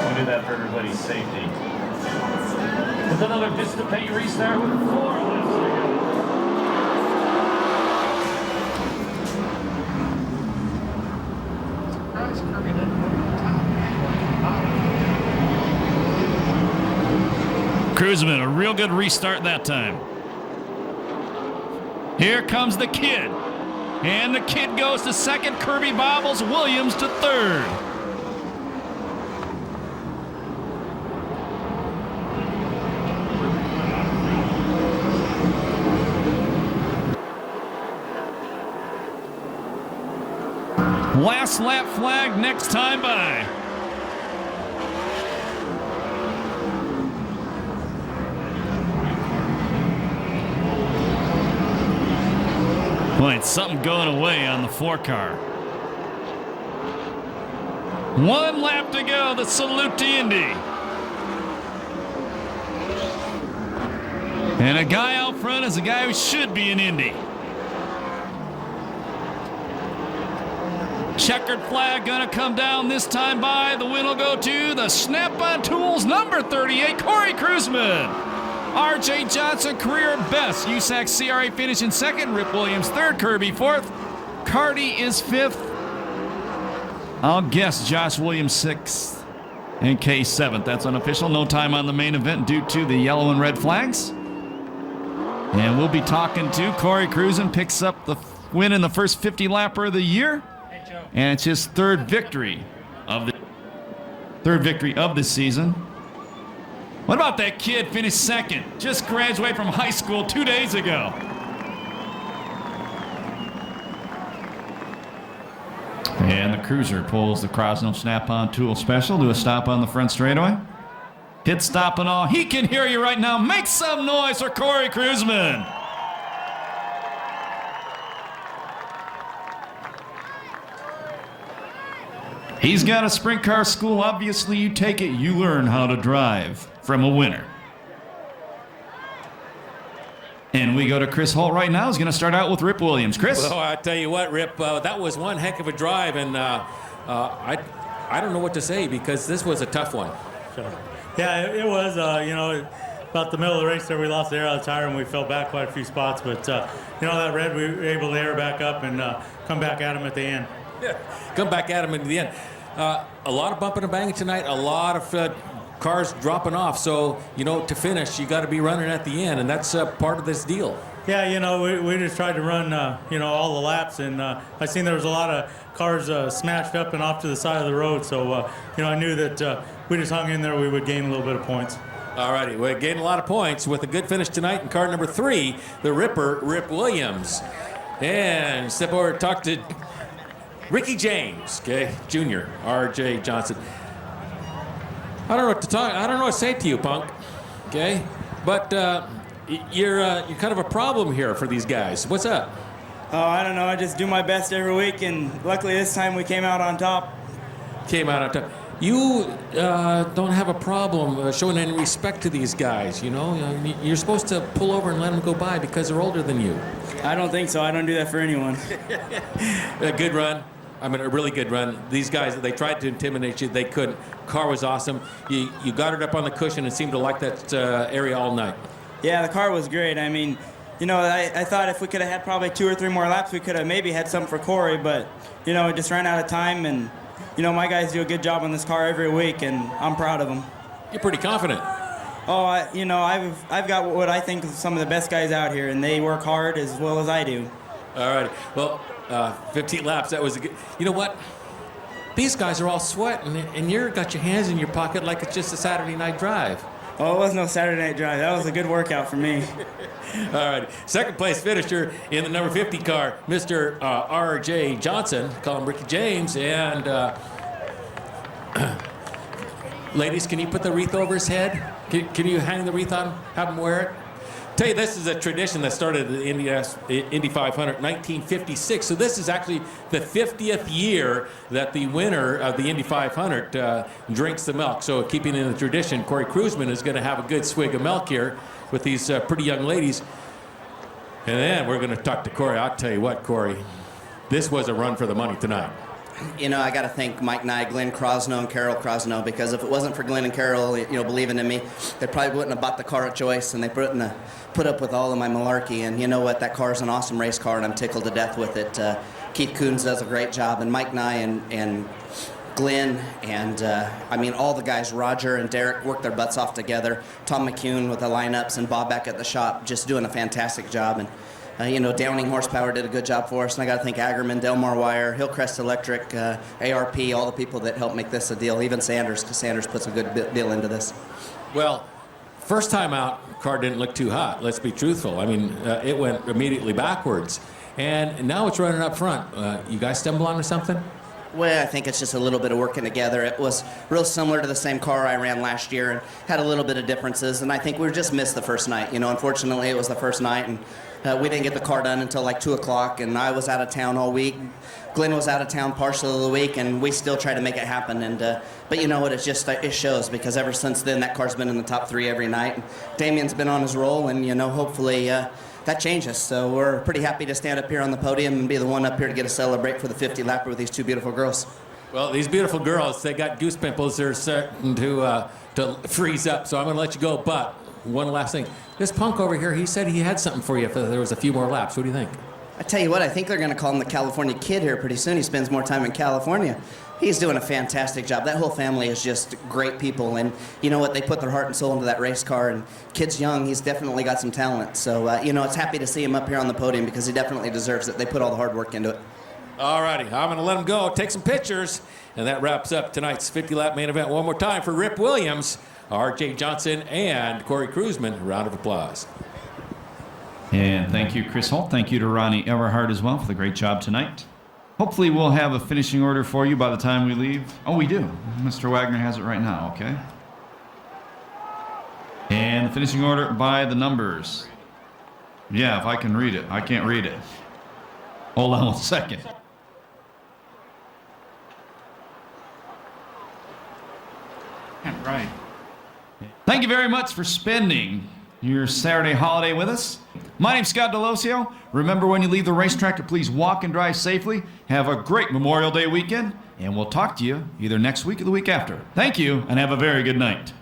We do that for everybody's safety. With another dissipate restart with 4 laps to go. Cruzman, a real good restart that time. Here comes the kid. And the kid goes to second. Kirby bobbles Williams to third. Last lap flag next time by. Boy, it's something going away on the 4-car. 1 lap to go. The salute to Indy. And a guy out front is a guy who should be in Indy. Checkered flag gonna come down this time by. The win will go to the Snap-on Tools number 38, Corey Kruseman. R.J. Johnson, career best. USAC CRA finish in second. Rip Williams third. Kirby fourth. Carty is fifth. I'll guess Josh Williams sixth. And K seventh. That's unofficial. No time on the main event due to the yellow and red flags. And we'll be talking to Corey Kruseman. Picks up the win in the first 50-lapper of the year. And it's his third victory of the season. What about that kid finished second? Just graduated from high school 2 days ago. And the cruiser pulls the Krosno Snap-on Tool Special to a stop on the front straightaway. Pit stop and all. He can hear you right now. Make some noise for Corey Kruseman. He's got a sprint car school. Obviously, you take it, you learn how to drive from a winner. And we go to Chris Holt right now. He's going to start out with Rip Williams. Chris? Well, I tell you what, Rip, that was one heck of a drive, and I don't know what to say because this was a tough one. Sure. Yeah, it was, about the middle of the race there, we lost the air out of the tire and we fell back quite a few spots. But, that red, we were able to air back up and come back at him at the end. Yeah, come back at him in the end. A lot of bumping and banging tonight, a lot of cars dropping off. So, to finish, you got to be running at the end, and that's part of this deal. Yeah, we just tried to run, all the laps, and I seen there was a lot of cars smashed up and off to the side of the road. So, I knew that we just hung in there, we would gain a little bit of points. All righty, we gained a lot of points with a good finish tonight in car number 3, the Ripper, Rip Williams. And step over and talk to Ricky James, okay, Jr., R.J. Johnson. I don't know what to talk. I don't know what to say to you, punk. Okay, but you're kind of a problem here for these guys. What's up? Oh, I don't know. I just do my best every week, and luckily this time we came out on top. Came out on top. You don't have a problem showing any respect to these guys. You're supposed to pull over and let them go by because they're older than you. I don't think so. I don't do that for anyone. A good run. I mean, a really good run. These guys, they tried to intimidate you. They couldn't. Car was awesome. You got it up on the cushion and seemed to like that area all night. Yeah, the car was great. I mean, I thought if we could have had probably 2 or 3 more laps, we could have maybe had something for Corey, but, it just ran out of time, and, my guys do a good job on this car every week, and I'm proud of them. You're pretty confident. Oh, I've got what I think is some of the best guys out here, and they work hard as well as I do. All right. Well, 15 laps, that was a good... You know what? These guys are all sweating, and you've got your hands in your pocket like it's just a Saturday night drive. Oh, it was no Saturday night drive. That was a good workout for me. All right. Second place finisher in the number 50 car, Mr. R.J. Johnson. Call him Ricky James. And ladies, can you put the wreath over his head? Can you hang the wreath on him? Have him wear it? Tell you, this is a tradition that started at the Indy 500 in 1956. So this is actually the 50th year that the winner of the Indy 500 drinks the milk. So keeping in the tradition, Corey Kruseman is going to have a good swig of milk here with these pretty young ladies. And then we're going to talk to Corey. I'll tell you what, Corey, this was a run for the money tonight. I got to thank Mike Nye, Glenn Krosno, and Carol Krosno, because if it wasn't for Glenn and Carol, believing in me, they probably wouldn't have bought the car at Joyce, and they put up with all of my malarkey. And you know what? That car is an awesome race car, and I'm tickled to death with it. Keith Coons does a great job, and Mike Nye and Glenn and, all the guys, Roger and Derek, worked their butts off together. Tom McCune with the lineups, and Bob back at the shop, just doing a fantastic job. And Downing Horsepower did a good job for us, and I got to thank Agerman, Delmar Wire, Hillcrest Electric, ARP, all the people that helped make this a deal, even Sanders, because Sanders puts a good deal into this. Well, first time out, car didn't look too hot. Let's be truthful. I mean, it went immediately backwards. And now it's running up front. You guys stumble onto something? Well, I think it's just a little bit of working together. It was real similar to the same car I ran last year and had a little bit of differences. And I think we just missed the first night. You know, unfortunately, it was the first night, and we didn't get the car done until like 2 o'clock. And I was out of town all week. Glenn was out of town partial of the week, and we still tried to make it happen. And but you know what? It shows, because ever since then, that car's been in the top 3 every night. And Damien's been on his roll, and you know, hopefully that changes. So we're pretty happy to stand up here on the podium and be the one up here to get a celebrate for the 50 lapper with these 2 beautiful girls. Well, these beautiful girls, they got goose pimples. They're certain to freeze up, so I'm going to let you go. But one last thing. This punk over here, he said he had something for you if there was a few more laps. What do you think? I tell you what, I think they're going to call him the California Kid here pretty soon. He spends more time in California. He's doing a fantastic job. That whole family is just great people, and you know what? They put their heart and soul into that race car, and kid's young. He's definitely got some talent. So, you know, it's happy to see him up here on the podium because he definitely deserves it. They put all the hard work into it. All righty, I'm going to let him go, take some pictures, and that wraps up tonight's 50-lap main event. One more time for Rip Williams, R.J. Johnson, and Corey Kruzman. A round of applause. And thank you, Chris Holt. Thank you to Ronnie Everhart as well for the great job tonight. Hopefully we'll have a finishing order for you by the time we leave. Oh, we do. Mr. Wagner has it right now, okay. And the finishing order by the numbers. Yeah, if I can read it. I can't read it. Hold on 1 second. Right. Thank you very much for spending your Saturday holiday with us. My name's Scott Delosio. Remember, when you leave the racetrack, to please walk and drive safely. Have a great Memorial Day weekend, and we'll talk to you either next week or the week after. Thank you, and have a very good night.